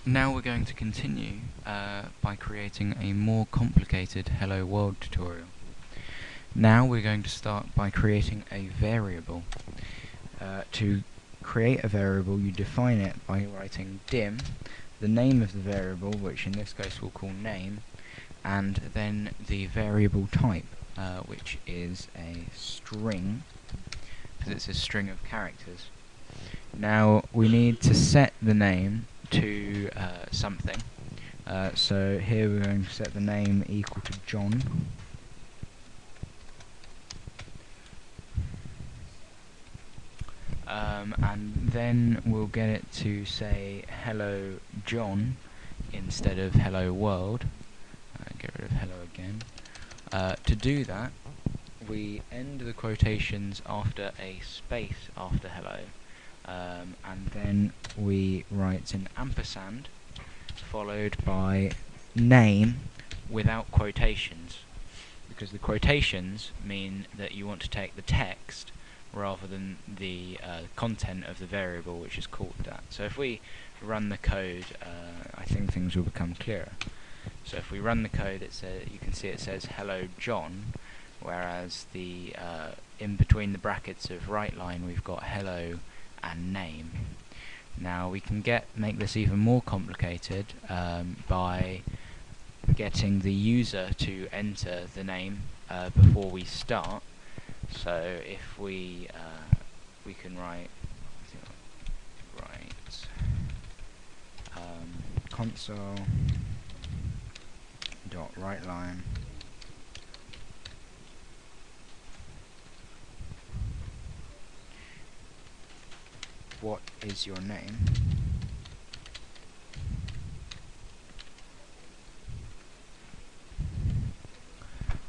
Now we're going to continue by creating a more complicated Hello World tutorial. Now we're going to start by creating a variable. To create a variable, you define it by writing dim, the name of the variable, which in this case we'll call name, and then the variable type, which is a string, because it's a string of characters. Now we need to set the name to something. So here we're going to set the name equal to John. And then we'll get it to say hello John instead of hello world. Get rid of hello again. To do that, we end the quotations after a space after hello. And then we write an ampersand followed by name without quotations, because the quotations mean that you want to take the text rather than the content of the variable which is called that. So if we run the code, I think things will become clearer. So if we run the code, you can see it says hello John, whereas the in between the brackets of WriteLine we've got hello and name. Now we can make this even more complicated by getting the user to enter the name before we start. So if we can write console dot WriteLine what is your name?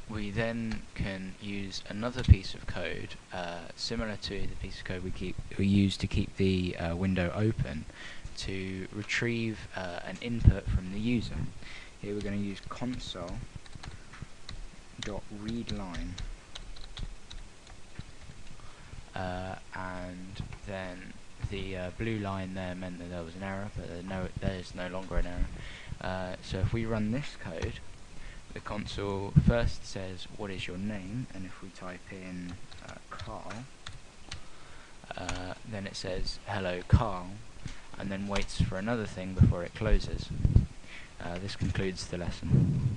We then can use another piece of code similar to the piece of code we use to keep the window open to retrieve an input from the user. Here we're going to use console.readLine and then the blue line there meant that there was an error, but there's no longer an error. So if we run this code, the console first says what is your name, and if we type in Carl, then it says hello Carl, and then waits for another thing before it closes. This concludes the lesson.